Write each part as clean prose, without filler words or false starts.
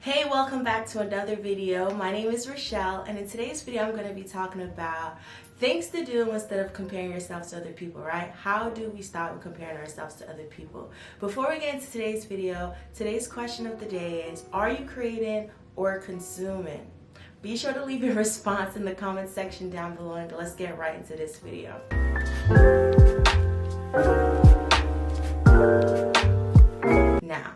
Hey, welcome back to another video. My name is Rushell, and in today's video I'm going to be talking about things to do instead of comparing yourself to other people, right? How do we stop comparing ourselves to other people? Before we get into today's video, today's question of the day is, are you creating or consuming? Be sure to leave your response in the comment section down below, and let's get right into this video. Now,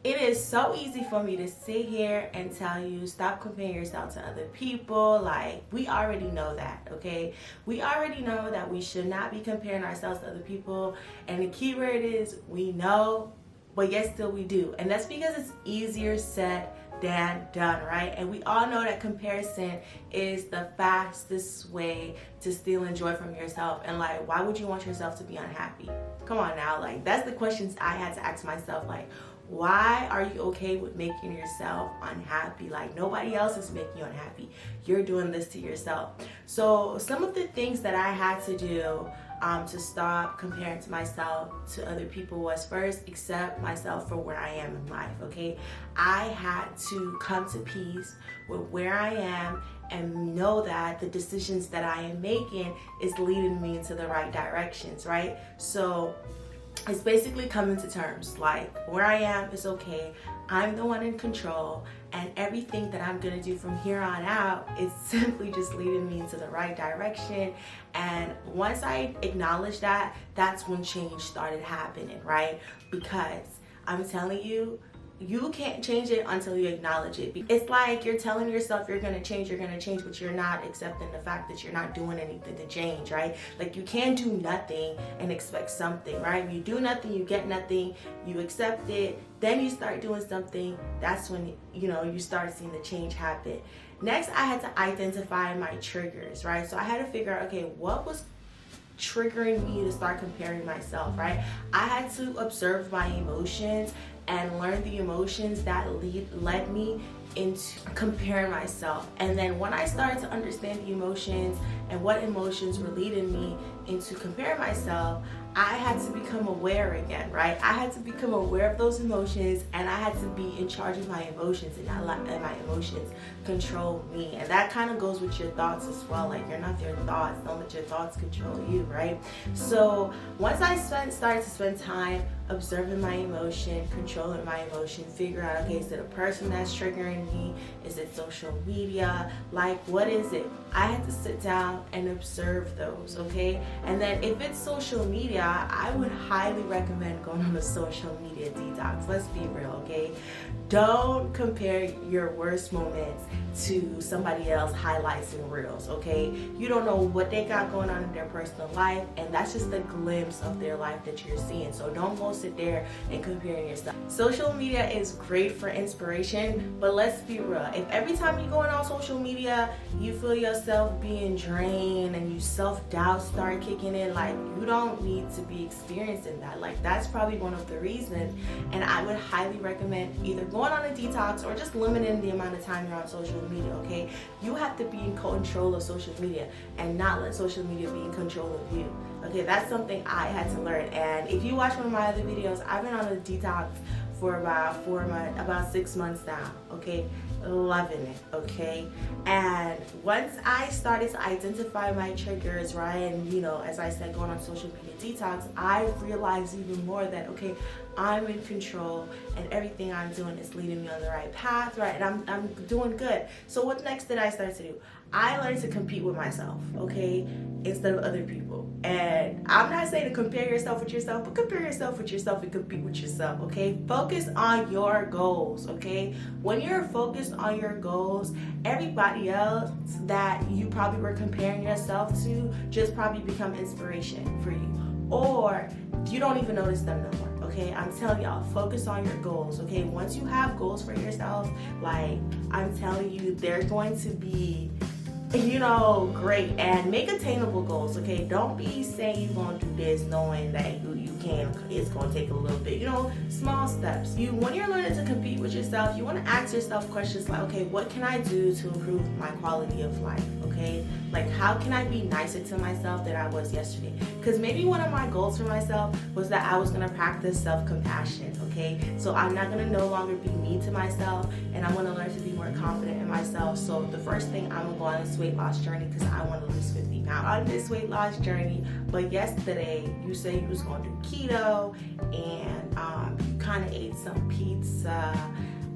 it is so easy for me to sit here and tell you stop comparing yourself to other people. Like, we already know that, okay? We already know that we should not be comparing ourselves to other people, and the key word is we know, but yet still we do. And that's because it's easier said than done, right? And we all know that comparison is the fastest way to steal joy from yourself. And like, why would you want yourself to be unhappy? Come on now, like, that's the questions I had to ask myself. Like, why are you okay with making yourself unhappy? Like, nobody else is making you unhappy. You're doing this to yourself. So some of the things that I had to do to stop comparing to myself to other people was, first, accept myself for where I am in life, okay? I had to come to peace with where I am and know that the decisions that I am making is leading me into the right directions, right? So it's basically coming to terms, like, where I am is okay. I'm the one in control, and everything that I'm gonna do from here on out is simply just leading me into the right direction. And once I acknowledged that, that's when change started happening, right? Because I'm telling you, you can't change it until you acknowledge it. It's like you're telling yourself you're gonna change, but you're not accepting the fact that you're not doing anything to change, right? Like, you can't do nothing and expect something, right? You do nothing, you get nothing, you accept it, then you start doing something. That's when, you start seeing the change happen. Next, I had to identify my triggers, right? So I had to figure out, okay, what was triggering me to start comparing myself, right? I had to observe my emotions and learn the emotions that led me into comparing myself. And then when I started to understand the emotions and what emotions were leading me into comparing myself, I had to become aware again, right? I had to become aware of those emotions, and I had to be in charge of my emotions and not let my emotions control me. And that kind of goes with your thoughts as well. Like, you're not your thoughts, don't let your thoughts control you, right? So once I started to spend time observing my emotion, controlling my emotion, figure out, okay, is it a person that's triggering me? Is it social media? Like, what is it? I had to sit down and observe those, okay? And then if it's social media, I would highly recommend going on a social media detox. Let's be real, okay? Don't compare your worst moments to somebody else highlights and reels, okay? You don't know what they got going on in their personal life, and that's just a glimpse of their life that you're seeing. So don't go sit there and compare yourself. Social media is great for inspiration, but let's be real. If every time you go on social media, you feel yourself being drained and you self-doubt start kicking in, like, you don't need to be experiencing that. Like, that's probably one of the reasons. And I would highly recommend either going on a detox or just limiting the amount of time you're on social media, okay? You have to be in control of social media and not let social media be in control of you. Okay, that's something I had to learn. And if you watch one of my other videos, I've been on a detox for about 6 months now, okay? Loving it, okay? And once I started to identify my triggers, right, and as I said, going on social media detox, I realized even more that, okay, I'm in control and everything I'm doing is leading me on the right path, right? And I'm doing good. So what next did I start to do? I learned to compete with myself, okay, instead of other people. And I'm not saying to compare yourself with yourself, but compare yourself with yourself and compete with yourself, okay? Focus on your goals, okay? When you're focused on your goals, everybody else that you probably were comparing yourself to just probably become inspiration for you. Or you don't even notice them no more. Okay, I'm telling y'all, focus on your goals, okay? Once you have goals for yourself, like, I'm telling you, there's going to be you know, great, and make attainable goals, okay? Don't be saying you're gonna do this knowing that you can, it's gonna take a little bit, you know, small steps. When you're learning to compete with yourself, you wanna ask yourself questions like, okay, what can I do to improve my quality of life, okay? Like, how can I be nicer to myself than I was yesterday? Because maybe one of my goals for myself was that I was gonna practice self-compassion, okay? So I'm not gonna no longer be mean to myself, and I'm gonna learn to be more confident in myself. So the first thing, I'm gonna go on this weight loss journey because I want to lose 50 pounds on this weight loss journey. But yesterday you said you was gonna do keto, and you kind of ate some pizza,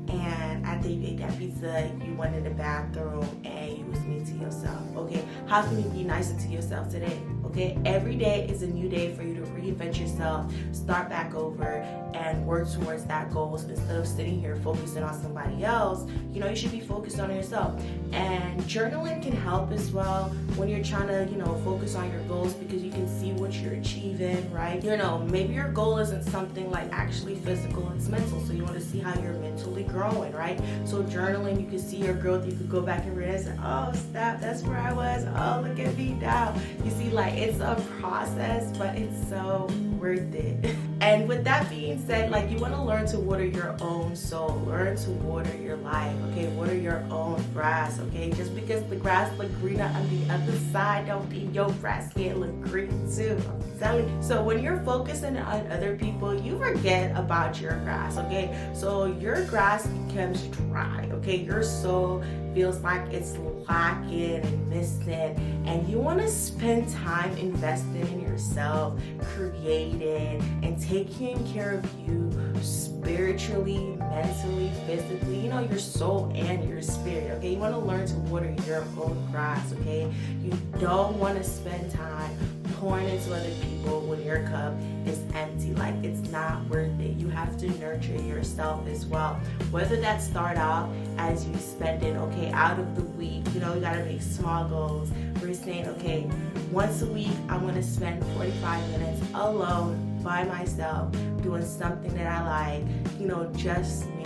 and after you ate that pizza, you went in the bathroom and you was mean to yourself. Okay, how can you be nicer to yourself today? Okay, every day is a new day for you to reinvent yourself, start back over, and work towards that goal. So instead of sitting here focusing on somebody else, you know, you should be focused on yourself. And journaling can help as well when you're trying to, you know, focus on your goals, because you can see what you're achieving, right? You know, maybe your goal isn't something like actually physical, it's mental. So you want to see how you're mentally growing, right? So journaling, you can see your growth. You could go back and read and say, oh, snap, that's where I was. Oh, look at me now. You see, like, it's a process, but it's so worth it. And with that being said, like, you want to learn to water your own soul, learn to water your life, okay? Water your own grass, okay? Just because the grass look greener on the other side, don't mean your grass can't look green too. I'm telling you. So when you're focusing on other people, you forget about your grass, okay? So your grass becomes dry, okay? Your soul feels like it's lacking and missing, and you want to spend time investing in yourself, creating and taking care of you spiritually, mentally, physically, you know, your soul and your spirit, okay? You want to learn to water your own grass, okay? You don't want to spend time pouring into other people when your cup is empty. Like, it's not worth it. You have to nurture yourself as well. Whether that start out as you spend it, okay, out of the week, you know, you gotta make small goals. We're saying, okay, once a week, I'm gonna spend 45 minutes alone by myself doing something that I like, you know, just me.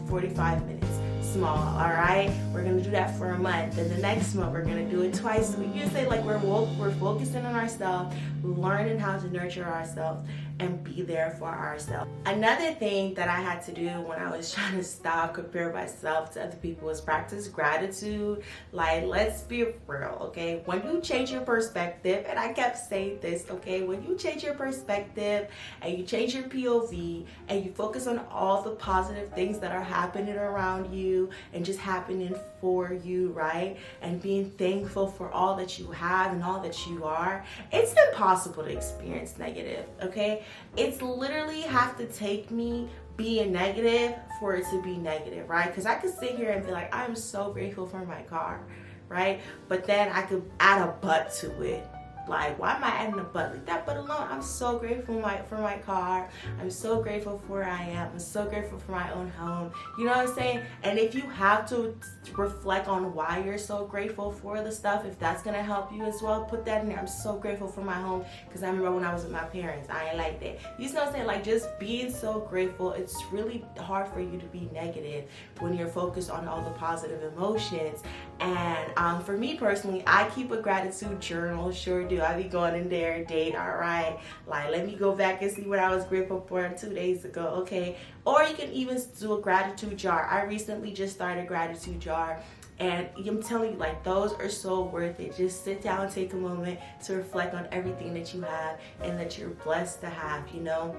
45 minutes. Small, all right? We're gonna do that for a month. Then the next month, we're gonna do it twice a week. You say, like, we're focusing on ourselves, learning how to nurture ourselves, and be there for ourselves. Another thing that I had to do when I was trying to stop compare myself to other people was practice gratitude. Like, let's be real, okay? When you change your perspective, and I kept saying this, okay? When you change your perspective and you change your POV and you focus on all the positive things that are happening around you and just happening for you, right? And being thankful for all that you have and all that you are, it's impossible to experience negative, okay? It's literally have to take me being negative for it to be negative, right? Because I could sit here and be like, I'm so grateful for my car, right? But then I could add a but to it. Like, why am I adding a but? Leave that but alone. I'm so grateful for my car. I'm so grateful for where I am. I'm so grateful for my own home. You know what I'm saying? And if you have to reflect on why you're so grateful for the stuff, if that's gonna help you as well, put that in there. I'm so grateful for my home because I remember when I was with my parents, I ain't like that. You know what I'm saying? Like, just being so grateful, it's really hard for you to be negative when you're focused on all the positive emotions. And for me personally, I keep a gratitude journal, sure do. I be going in there, date, all right, like, let me go back and see what I was grateful for 2 days ago, okay? Or you can even do a gratitude jar. I recently just started a gratitude jar, and I'm telling you, like, those are so worth it. Just sit down and take a moment to reflect on everything that you have and that you're blessed to have, you know?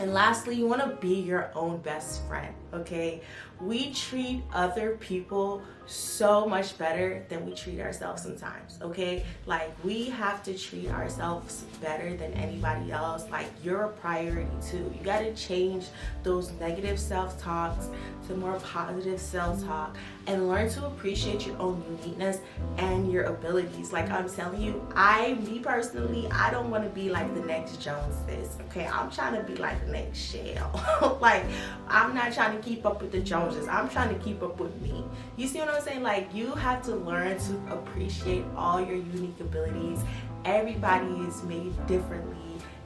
And lastly, you want to be your own best friend, okay? We treat other people so much better than we treat ourselves sometimes, okay? Like, we have to treat ourselves better than anybody else. Like, you're a priority too. You got to change those negative self-talks to more positive self-talk and learn to appreciate your own uniqueness and your abilities. Like, I'm telling you, me personally, I don't want to be like the next Joneses, okay? I'm trying to be like the next Shell. Like, I'm not trying to keep up with the Joneses. I'm trying to keep up with me. You see what I'm saying? Like, you have to learn to appreciate all your unique abilities. Everybody is made differently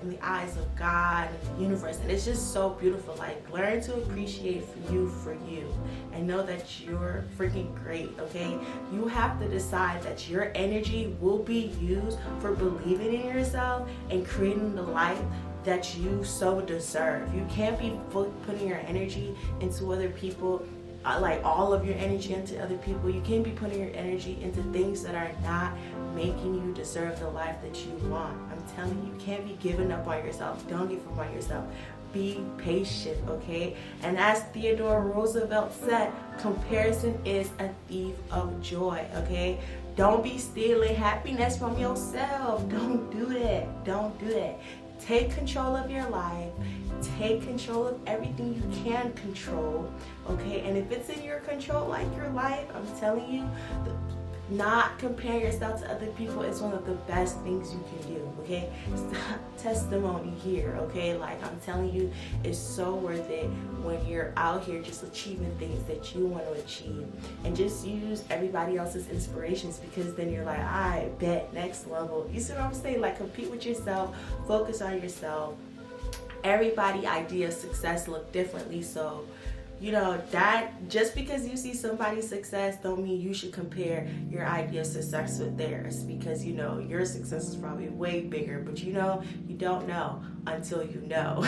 in the eyes of God and the universe, and it's just so beautiful. Like, learn to appreciate you for you, and and know that you're freaking great, okay? You have to decide that your energy will be used for believing in yourself and creating the life that you so deserve. You can't be putting your energy into other people, like all of your energy into other people. You can't be putting your energy into things that are not making you deserve the life that you want. I'm telling you, you can't be giving up on yourself. Don't give up on yourself. Be patient, okay? And as Theodore Roosevelt said, comparison is a thief of joy, okay? Don't be stealing happiness from yourself. Don't do that. Don't do that. Take control of your life. Take control of everything you can control, okay? And if it's in your control, like your life, I'm telling you, not compare yourself to other people is one of the best things you can do, okay? Testimony here, okay? Like, I'm telling you, it's so worth it when you're out here just achieving things that you want to achieve, and just use everybody else's inspirations, because then you're like, I bet, next level. You see what I'm saying? Like, compete with yourself, focus on yourself. Everybody idea of success look differently, so you know, that just because you see somebody's success don't mean you should compare your idea of success with theirs, because you know your success is probably way bigger, but you know, you don't know until you know.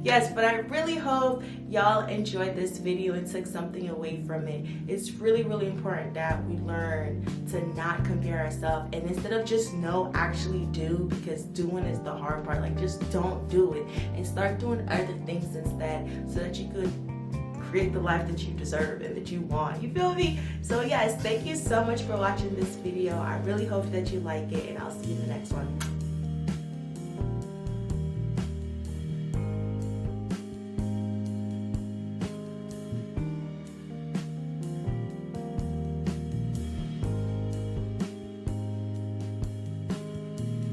Yes, but I really hope y'all enjoyed this video and took something away from it. It's really, really important that we learn to not compare ourselves, and instead of just know, actually do, because doing is the hard part. Like, just don't do it and start doing other things instead, so that you could create the life that you deserve and that you want. You feel me? So yes, thank you so much for watching this video. I really hope that you like it, and I'll see you in the next one.